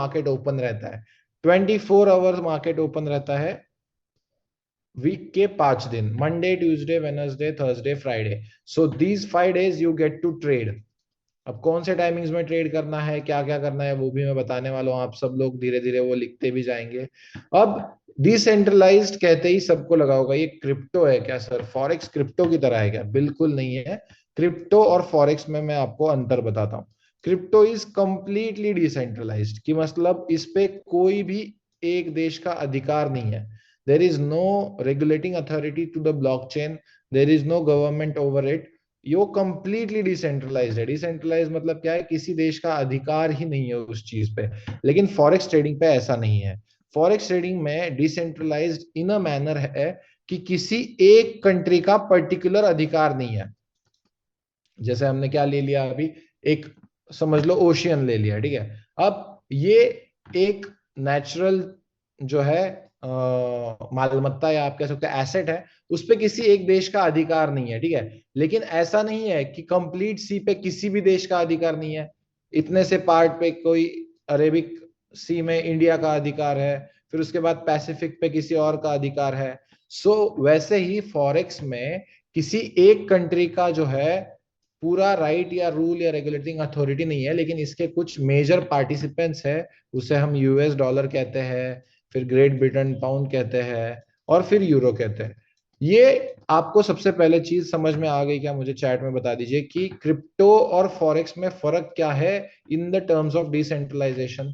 Market open रहता है, 24 our market open रहता है वीक के 5 दिन, Monday Tuesday Wednesday Thursday Friday. So these 5 days you get to trade. अब कौन से टाइमिंग्स में ट्रेड करना है, क्या क्या करना है, वो भी मैं बताने वाला हूँ। आप सब लोग धीरे धीरे वो लिखते भी जाएंगे। अब डिसेंट्रलाइज्ड कहते ही सबको लगा होगा ये क्रिप्टो है क्या सर, फॉरेक्स क्रिप्टो की तरह है क्या? बिल्कुल नहीं है। क्रिप्टो और फॉरेक्स में मैं आपको अंतर बताता हूँ। क्रिप्टो इज कंप्लीटली डिसेंट्रलाइज्ड, कि मतलब इस पे कोई भी एक देश का अधिकार नहीं है। There is no regulating authority to the blockchain, there is no government over it. यो कंप्लीटली डिसेंट्रलाइज्ड है। डिसेंट्रलाइज मतलब क्या है, किसी देश का अधिकार ही नहीं है उस चीज पे। लेकिन फॉरेक्स ट्रेडिंग पे ऐसा नहीं है। फॉरेक्स ट्रेडिंग में डिसेंट्रलाइज्ड इन अ मैनर है कि किसी एक कंट्री का पर्टिकुलर अधिकार नहीं है। जैसे हमने क्या ले लिया अभी, एक समझ लो ओशियन ले लिया, ठीक है। अब ये एक नेचुरल जो है मालमत्ता, या आप कह सकते हैं एसेट है, उस पे किसी एक देश का अधिकार नहीं है, ठीक है। लेकिन ऐसा नहीं है कि कंप्लीट सी पे किसी भी देश का अधिकार नहीं है। इतने से पार्ट पे कोई अरेबिक सी में इंडिया का अधिकार है, फिर उसके बाद पैसिफिक पे किसी और का अधिकार है। सो वैसे ही फॉरेक्स में किसी एक कंट्री का जो है पूरा राइट या रूल या रेगुलेटिंग अथॉरिटी नहीं है, लेकिन इसके कुछ मेजर पार्टिसिपेंट्स है। उसे हम यूएस डॉलर कहते हैं, फिर ग्रेट ब्रिटेन पाउंड कहते हैं, और फिर यूरो कहते हैं। ये आपको सबसे पहले चीज समझ में आ गई क्या? मुझे चैट में बता दीजिए कि क्रिप्टो और फॉरेक्स में फर्क क्या है in the terms of decentralisation.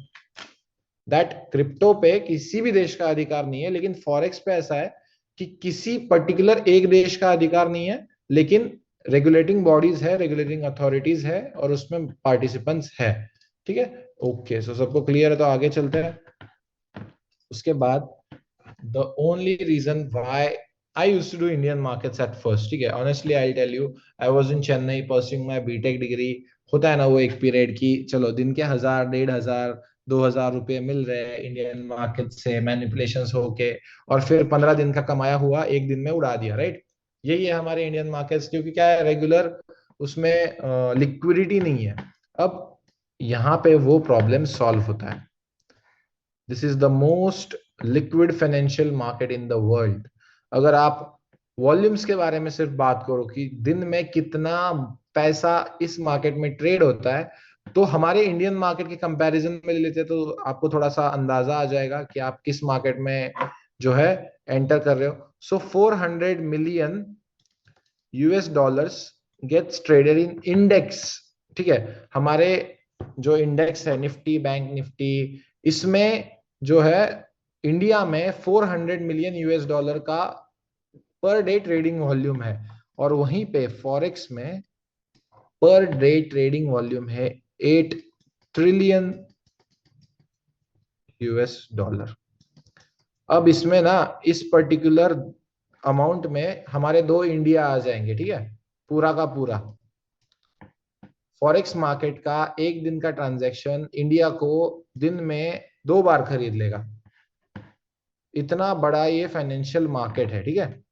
That crypto पे किसी भी देश का अधिकार नहीं है, लेकिन फॉरेक्स पे ऐसा है कि किसी पर्टिकुलर एक देश का अधिकार नहीं है, लेकिन रेगुलेटिंग बॉडीज है, रेगुलेटिंग अथॉरिटीज है, और उसमें पार्टिसिपेंट्स है। ठीक है, ओके। सो सबको क्लियर है, तो आगे चलते हैं। उसके बाद the only reason why I used to do Indian markets at first, ठीक है, honestly I'll tell you, I was in Chennai pursuing my BTech degree। होता है ना वो एक पीरियड की, चलो दिन के 1000, 1500, 2000 रुपये मिल रहे हैं इंडियन मार्केट से मैनिपुलेशन होके, और फिर 15 दिन का कमाया हुआ एक दिन में उड़ा दिया, राइट। यही है हमारे इंडियन मार्केट्स, क्योंकि क्या है, रेगुलर उसमें लिक्विडिटी नहीं है। अब यहाँ पे वो प्रॉब्लम सॉल्व होता है। This is the most liquid financial market in the world. अगर आप वॉल्यूम्स के बारे में सिर्फ बात करो कि दिन में कितना पैसा इस मार्केट में ट्रेड होता है, तो हमारे इंडियन मार्केट के कंपैरिजन में ले लेते हैं, तो आपको थोड़ा सा अंदाजा आ जाएगा कि आप किस मार्केट में जो है एंटर कर रहे हो। So 400 million US dollars gets traded in index, ठीक है। हमारे जो इंडेक्स है निफ्टी, बैंक निफ्टी, इसमें जो है इंडिया में 400 मिलियन यूएस डॉलर का पर डे ट्रेडिंग वॉल्यूम है। और वहीं पे फॉरेक्स में पर डे ट्रेडिंग वॉल्यूम है 8 ट्रिलियन यूएस डॉलर। अब इसमें ना इस पर्टिकुलर अमाउंट में हमारे दो इंडिया आ जाएंगे, ठीक है। पूरा का पूरा फॉरेक्स मार्केट का एक दिन का ट्रांजैक्शन इंडिया को दिन में 2 बार खरीद लेगा। इतना बड़ा ये फाइनेंशियल मार्केट है, ठीक है।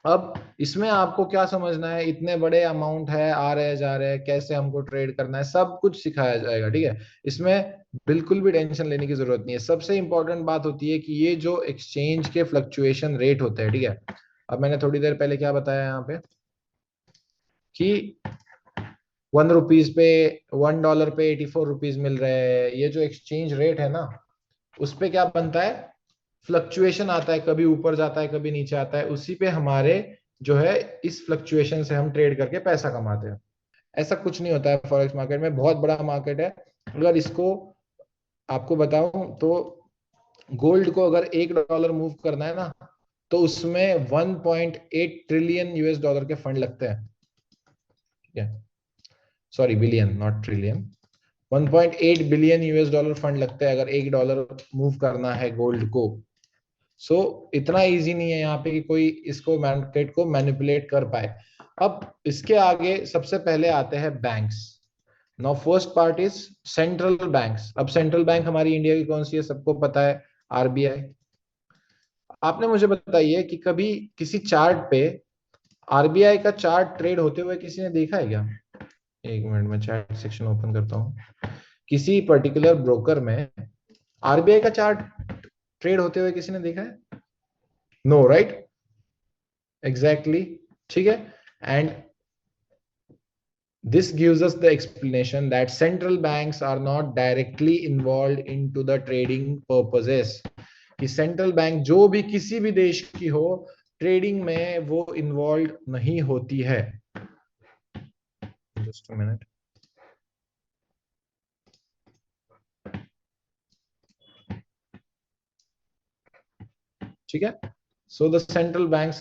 अब इसमें आपको क्या समझना है, इतने बड़े अमाउंट है, आ रहे जा रहे हैं, कैसे हमको ट्रेड करना है, सब कुछ सिखाया जाएगा, ठीक है। इसमें बिल्कुल भी टेंशन लेने की जरूरत नहीं है। सबसे इंपॉर्टेंट बात होती है कि ये जो एक्सचेंज के फ्लक्चुएशन रेट होते हैं, ठीक है। अब मैंने थोड़ी देर पहले क्या बताया यहाँ पे कि 1 रुपीज पे, $1 पे 84 रुपीज मिल रहे हैं। ये जो एक्सचेंज रेट है ना, उस पे क्या बनता है, फ्लक्चुएशन आता है, कभी ऊपर जाता है कभी नीचे आता है, उसी पे हमारे जो है इस फ्लक्चुएशन से हम ट्रेड करके पैसा कमाते हैं। ऐसा कुछ नहीं होता है फॉरेक्स मार्केट में, बहुत बड़ा मार्केट है। अगर इसको आपको बताऊं तो गोल्ड को अगर $1 मूव करना है ना, तो उसमें 1.8 ट्रिलियन यूएस डॉलर के फंड लगते हैं, ठीक है। Sorry, billion not trillion. 1.8 billion US dollar fund लगते हैं अगर $1 मूव करना है गोल्ड को। सो इतना इजी नहीं है यहाँ पे कि कोई इसको मार्केट को मैनिपुलेट कर पाए। अब इसके आगे सबसे पहले आते हैं banks. Now first part is central banks. अब सेंट्रल बैंक हमारी इंडिया की कौन सी है, सबको पता है, आरबीआई। आपने मुझे बताइए कि कभी किसी चार्ट पे आरबीआई का चार्ट ट्रेड होते हुए किसी ने देखा है क्या? एक मिनट में चैट सेक्शन ओपन करता हूँ। किसी पर्टिकुलर ब्रोकर में आरबीआई का चार्ट ट्रेड होते हुए किसी ने देखा है? No, right? एग्जैक्टली, ठीक है. And this gives us the explanation that central banks are not directly involved into the trading purposes. कि सेंट्रल बैंक जो भी किसी भी देश की हो, ट्रेडिंग में वो इन्वॉल्व नहीं होती है. Just a minute. ठीक है. So the central banks